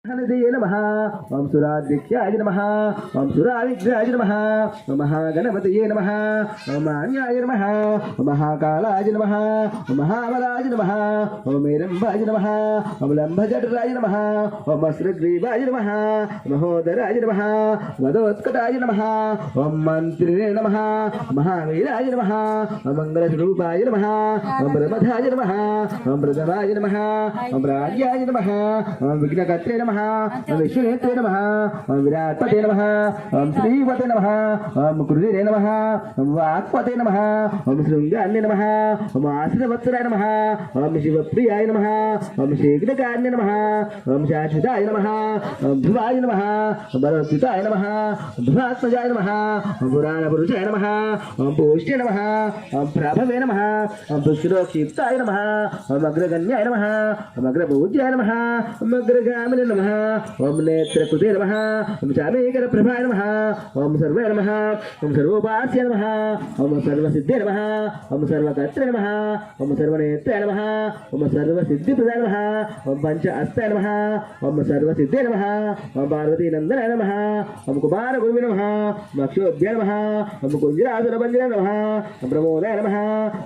हनदये नमः ओम सुराध्यक्षाय नमः ओम सुराविग्रहाय नमः ओम महागणपतये नमः ओम आन्याय नमः ओम महाकालाय नमः ओम महाबलाय नमः ओम हिरण्यवाय नमः ओम लंबजठराय नमः ओम श्रीग्रीवाय नमः महोदराय नमः मदोत्कटाय नमः ओम मंत्रिणे नमः महावीराय नमः ओम मंगलस्वरूपाय नमः ओम प्रमथाय नमः ओम प्रथमाय नमः ओम राज्याय नमः ओम विघ्नकर्त्रे नमः ओम विश्वनेत्रे नमः ओम विराटपते नमः ओम श्रीपते नमः ओम कुरुदिने नमः ओम वाक्पते नमः ओम शृंगान्ये नमः ओम आश्रवत्सराय नमः ओम शिवप्रियाय नमः ओम शीघ्रकार्ये नमः ओम शाश्वताय नमः ओम ध्रुवाय नमः ओम बलवत्ताय नमः ओम ध्रुवात्मजाय नमः ओम पुराणपुरुषाय नमः ओम पुष्टे नमः ओम प्रभवे नमः ओम पुष्करोक्षिप्ताय नमः ओम अग्रगण्याय नमः ओम अग्रपूज्याय नमः ओम अग्रगामिने नमः ओम नेत्रकृते नमः ओम चामेकर प्रभाय नमः ओम सर्वे नमः ओम सर्वोपास्य नमः ओम सर्वसिद्धे नमः ओम सर्वकर्त्रे नमः ओम सर्वनेत्रे नमः ओम सर्वसिद्धिप्रदाय नमः ओम पंच हस्ताय नमः ओम सर्वसिद्धे नमः ओम पार्वती नंदनाय नमः ओम कुमार गुरुवे नमः ओम अक्षोभ्य नमः ओम कुंजरासुरभंजनाय नमः ओम प्रमोदाय नमः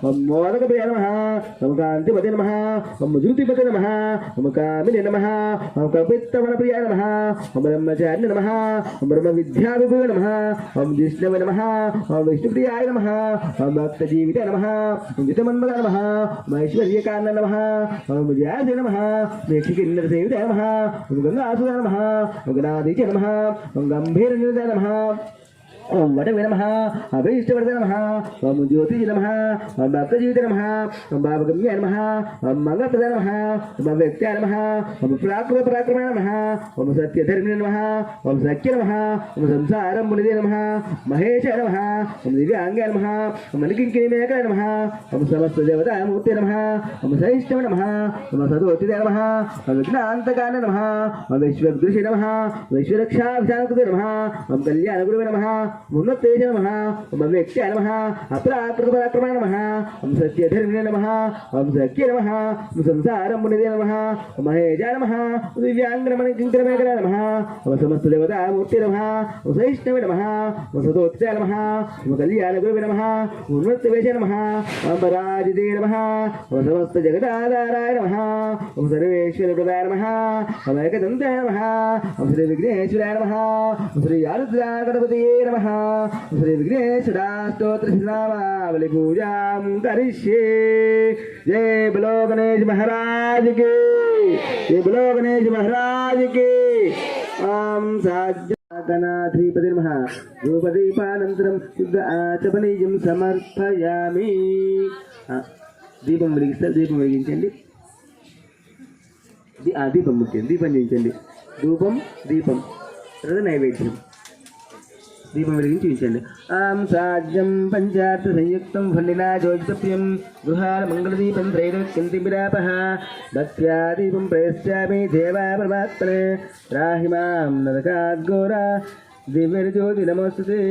ओम मोदकप्रियाय नमः ओम कांतिपते नमः ओम ज्योतिपते नमः ओम कामिने नमः ओम कपित्तवनप्रियाय नमः ओम ब्रह्मचारिणे नमः ओम ब्रह्मविद्याविभवे नमः ओम जिष्णवे नमः ओम विष्णुप्रियाय नमः ओम भक्तजीविते नमः ओम जितमन्मदाय नमः ओम ऐश्वर्यकान्ताय नमः ओम विजयाय नमः मेक्षिकिन्नरसेविताय नमः ओम गंगासुराय नमः ओम गणाधीशाय नमः ओम गंभीरनिरताय नमः ओम वटवे नमः अभीष्टवर्धे नमः ओम ज्योतिषे नमः ओम भक्तजीविते नमः ओम भावगम्याय नमः ओम मंगलप्रदाय नमः ओम व्यक्त्याय नमः ओम पराक्रमाय नमः ओम सत्यधर्मिणे नमः ओम सख्ये नमः ओम संसारमुनिदे नमः महेशाय नमः ओम दिव्यांगाय नमः ओम निकिंकिणीमेकाय नमः ओम समस्त देवतामूर्ते नमः ओम सहिष्णवे नमः ओम सदोत्थिताय नमः ओम विघ्नान्तकाय नमः ओम विश्वगुरुषे नमः विश्वरक्षाभिधानकृते नमः ओम कल्याणगुरुवे नमः मुन्नतेज नमः ओम व्यक्त्याय नमः अपराकृतपराक्रमाय नमः ओम सत्यधर्मिणे नमः ओम सख्ये नमः ओम संसारमुनिदे नमः ओम महेशाय नमः ओम दिव्यांगमणिकिंकरमेकाय नमः ओम समस्त देवतामूर्ते नमः ओम सहिष्णवे नमः ओम सदोत्थिताय नमः ओम कल्याणगुरुवे नमः ओम उन्नतवेशे नमः ओम पराजिते नमः ओम समस्त जगदाधाराय नमः ओम सर्वेश्वरप्रदाय नमः ओम एकदन्ताय नमः ओम श्री विघ्नेश्वराय नमः ओम श्री आरुद्रगणपतये नमः श्री विघ्नेश्वरास्तोत्र श्रीनामावली पूजां करिष्ये। जय बोलो गणेश महाराज की, जय बोलो गणेश महाराज की। ओम गणाधिपति नमः धूपदीपानन्तरं शुद्ध आचमनीयं समर्पयामि। దీపం వెలిగిస్తారు, దీపం వెలిగించండి, దీపం ముట్టింది, దీపం చేయించండి, ధూపం దీపం తర్వాత నైవేద్యం, దీపం వెలిగించి చూపించండి. ఆం సాజ్యం పంచార్థ సంయుక్తం ఫండినా జ్యోతిప్రియం గృహాల మంగళదీపం త్రైలోక్యంతి విరాపః భక్త్యా దీపం ప్రయశ్చామి దేవా పరమాత్మనే రాహి మాం నరకాద్ఘోరా దివ్యజ్యోతి నమస్తే,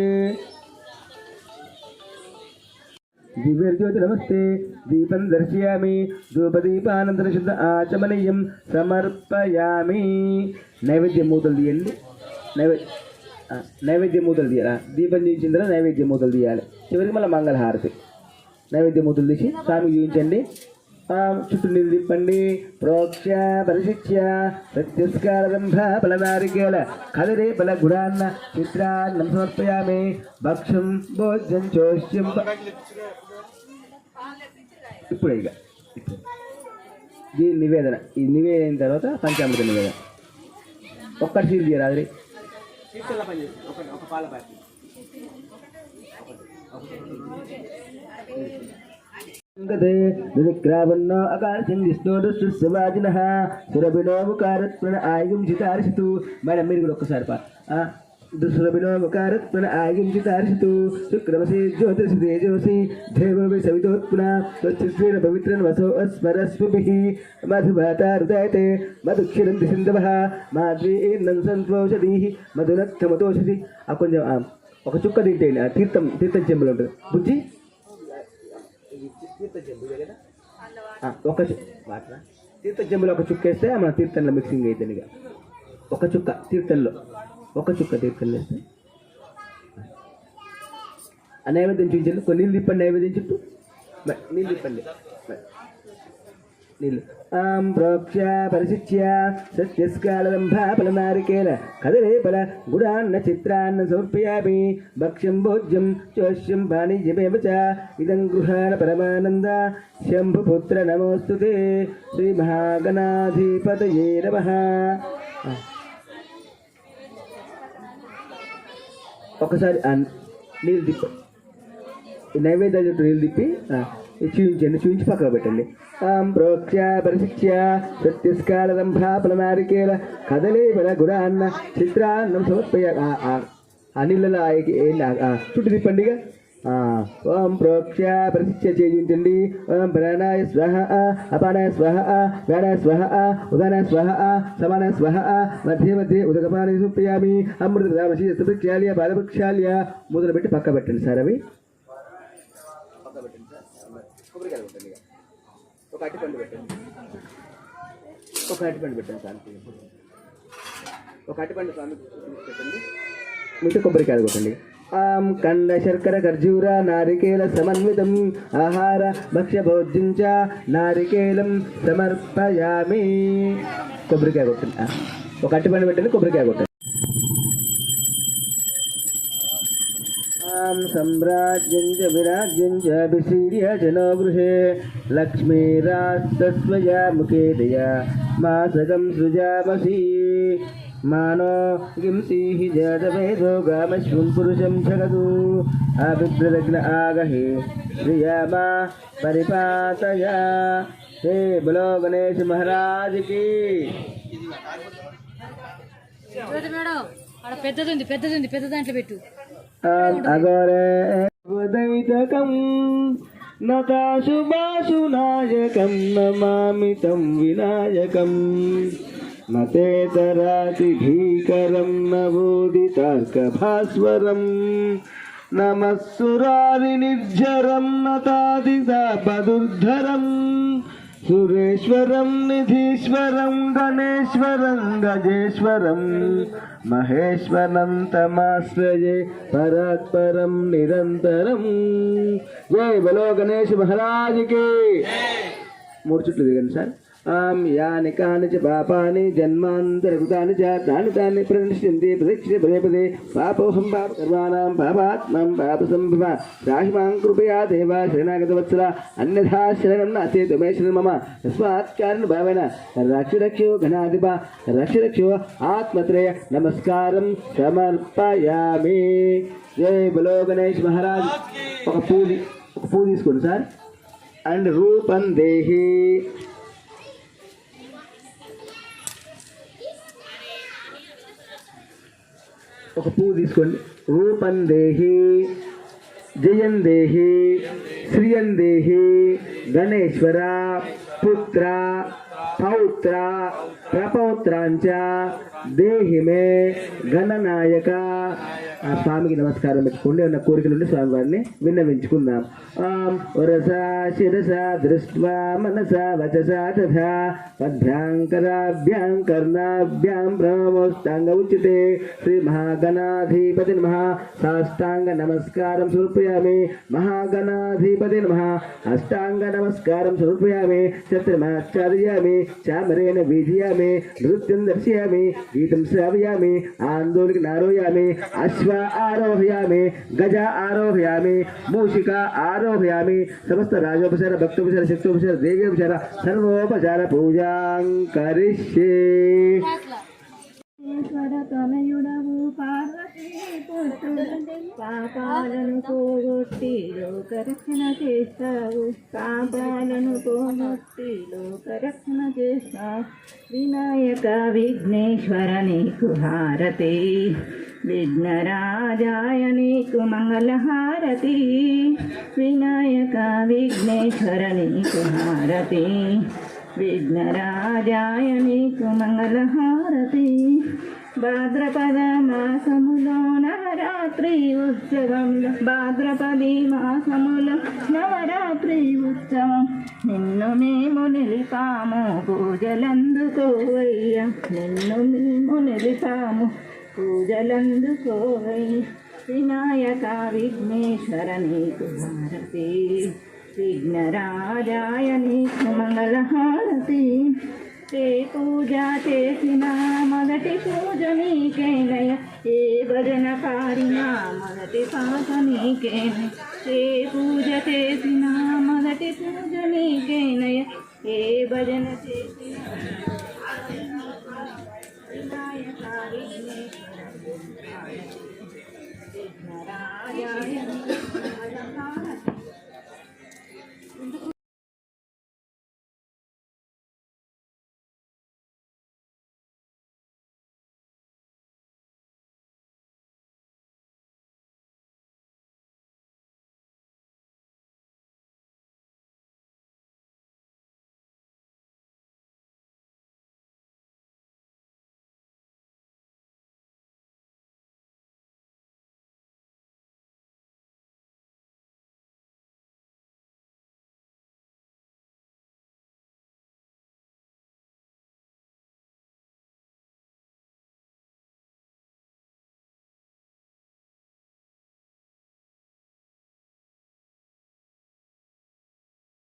दिव्यज्योति नमस्ते। दीपं दर्शयामि, धूपदीपानन्तरं शुद्ध आचमनीयं समर्पयामि। नैवेद्य मूतలు తీయండి, నైవేద్య మూతలు తీయాలి. దీపం చూపించిన తర్వాత నైవేద్య మూతలు తీయాలి. చివరికి మళ్ళీ మంగళహారతి. నైవేద్య మూతలు తీసి స్వామికి చూపించండి. చుట్టూ నీళ్ళు తిప్పండి. ప్రోక్ష పరిశిక్ష ప్రత్యుస్కారంభ ఫలనారికేల కదరే బల గుడాన్న చిత్రాన్నం సమర్పయామి. భక్షం భోజ్యం చోష్యం. ఇప్పుడు ఇక దీని నివేదన, ఈ నివేదన అయిన తర్వాత పంచామృత నివేదన. ఒక్కటి సీల్ చేయరాదు. నిగ్రావన్నో అకాశం విష్ణువాజినః సురభినోముకారత్మన ఆయుం చితార్షితు. మేడం మీరు కూడా ఒక్కసారి సురభినోముకారత్మన ఆయుం చితార్షితు. శుక్రమసి జ్యోతిషి తేజోసి దేవోవి సవితోత్పున స్వచ్ఛస్వేన పవిత్రన్ వసో అస్మరస్వభిః. మధుభాతారుదయతే మధుక్షిరంతి సింధవః మాధ్వీర్నం సంతోషధీః మధునక్తమతోషధి. కొంచెం ఒక చుక్క తింటేయండి. తీర్థం చెంబులు ఉంటుంది బుజ్జి, తీర్థ చెంబు కదా ఒక వాటర్ తీర్థ చెంబులో ఒక చుక్క వేస్తే మన తీర్థంలో మిక్సింగ్ అవుతుంది. ఇక ఒక చుక్క తీర్థంలో ఒక చుక్క తీర్థంలో వేస్తే ఆ నైవేద్యం చూపించండి. కొన్ని నీళ్ళు తిప్పండి నైవేద్యం చుట్టూ. నీళ్ళు తిప్పండి. నీళ్ళు ప్రోక్ష పరిశిచ్య సత్యస్కాళంభాఫలనారికేల కదలేపల గుడాన్న చిత్రాన్న సమర్పయామి. భక్ష్యం భోజ్యం చోష్యం పానీయమేవ చ ఇదం గృహాణ పరమానంద శంభుపుత్ర నమోస్తుతే. శ్రీ మహాగణాధిపతయే నమః. ఒకసారి నీళ్ళు తిప్ప ఈ నైవేద్యాలు చుట్టూ నీళ్ళు తిప్పి చూపించండి. చూపించి పక్కన పెట్టండి. ప్రోక్ష పరిశిచ్య సత్యస్కాళంభాఫలనారికేల కదలేపల గుడాన్న చిత్రాన్నం సమర్పయ. ఆ నీళ్ళలో చుట్టూ తిప్పండిగా. ఓం ప్రోక్ష పరిశిచ్య చేయించండి. ఓం ప్రాణాయ స్వహ అపానాయ స్వహ వ్యానాయ స్వహ ఉదానాయ స్వహ సమానాయ స్వహ మధ్య మధ్య ఉదకపాని సమర్పయామి. అమృత రామశీ ప్రక్షాళ్య బాలపక్షాళ్య మొదలు పెట్టి పక్క పెట్టండి సార్. అవి పక్క పెట్టండి సార్. కొబ్బరికాయ పెట్టండి. ఒక అరటిపండు పెట్టండి. ఒక అరటిపండు పెట్టండి సార్. ఒక అరటిపండు స్వామి పెట్టండి. మిగతా కొబ్బరికాయ కొట్టండి. కండ శర్కర ఖర్జూర నారికేల సమన్వితం ఆహార భక్ష్య భోజ్యం చ నారికేలం సమర్పయామి. కొబ్బరికాయ కొట్టండి. ఒక అరటిపండు పెట్టండి. కొబ్బరికాయ కొట్టండి. सम्राज्यं च विराज्यं च विशीर्य जनो गृहे लक्ष्मीरास्तस्वया मुखे दया मासकं सृजामसि. मानो गिंसीः जातवेदो गामश्वं पुरुषं जगदु अभिप्रदग्न आगहे श्रियामा परिपातया. हे बोलो गणेश महाराज की. పెద్దది పెద్ద దాంట్లో పెట్టు. అగరే ఉదైతకం నతాశుభాశునాయకం నమామి తం వినాయకం. నతేతరాతి భీకరం నవోదితార్కభాస్వరం నమస్సురారి నిర్జరం నతాదిశాపదుర్ధరం సురేశ్వరం నిధీశ్వరం గణేశ్వరం గజేశ్వరం మహేశ్వరంతమాశ్రయే పరాత్పరం నిరంతరం. జై బలో గణేష్ మహారాజ్ కి. 3 చుట్లు దిగండి సార్. యాని కాని చ పాపాని జన్మాంతరకృతాని చ తాని తాని ప్రతిష్ఠంతి ప్రదక్షిణే పదే పదే పాపోహం పాపకర్మాణం పాపాత్మం పాపసంభవ రాహిమాం కృపయా దేవ శరణాగతవత్సల అన్యథా శరణం నాస్తి త్వమే శరణం మమ తస్మాత్ కారణ భావేన రక్షరక్షో ఘనాధిప రక్షరక్షో ఆత్మత్రయ నమస్కారం సమర్పయామి. జై బలో గణేష్ మహారాజ్. ఒక పూ తీసుకోండి సార్. అండ్ రూపం దేహి. ఒక పువ్వు తీసుకోండి. రూపం దేహి జయం దేహి శ్రియం దేహి గణేశ్వర పుత్ర పౌత్ర ప్రపౌత్రాంచ దేహి మే గణనాయక. ఆ స్వామికి నమస్కారం పెట్టుకోండి. ఉన్న కోరికలుండి స్వామివారిని విన్నవించుకుందాం. వరసా శిరసా దృష్ట్వా మనసా వచసా తథా పద్భ్యాం కర్ణాభ్యాం బ్రహ్మోస్తాంగ ఉచ్యతే. శ్రీ మహాగణాధిపతి నమః. సాష్టాంగ నమస్కారం సమర్పయామి. మహాగణాధిపతి నమః. అష్టాంగ నమస్కారం సమర్పయామి. ఛత్రమాచార్యామి. చామరేణ వీజయామి. నృత్యం దర్శయామి. గీతం శ్రావయామి. ఆందోళన నారోయామి. అశ్వ ఆరోహయామి. గజ ఆరోహయామి. మూషిక ఆరోహయామి. సమస్త రాజోపచార భక్తోపచార శక్తోపచార దేవ్యోపచార సర్వోపచార పూజాం కరిష్యే. తనయుడవు పార్వతీ పుత్రుడు పాపాలను పోగొట్టి లోకరక్షణ చేస్తావు. పాపాలను పోగొట్టి లోకరక్షణ చేస్తావు. వినాయక విఘ్నేశ్వర నీకు హారతి. విఘ్నరాజాయ నీకు మంగళహారతి. వినాయక విఘ్నేశ్వర నీకు హారతి. విఘ్నరాజాయ నీకు మంగళహారతి. భాద్రపద మాసములో నర నవరాత్రి ఉత్సవం భాద్రపది మాసముల నవరాత్రి ఉత్సవం నిన్ను మేము నిలిపాము పూజలందుకోవయ్య నిన్ను మేము నిలిపాము పూజలందుకోవయ్య వినాయక విఘ్నేశ్వర నీకు హారతి విఘ్నరాజాయ నీకు మంగళహారతి ఏ పూజ చేసినా మొదటి పూజ నీకేనయ ఏ భజన పాడినా మొదటి పాట నీకేనయ ఏ పూజ చేసినా మొదటి పూజ నీకేనయ ఏ భజన చేసినా వినాయక విఘ్నేశ్వర విఘ్నరాజాయ నీకు మంగళహారతి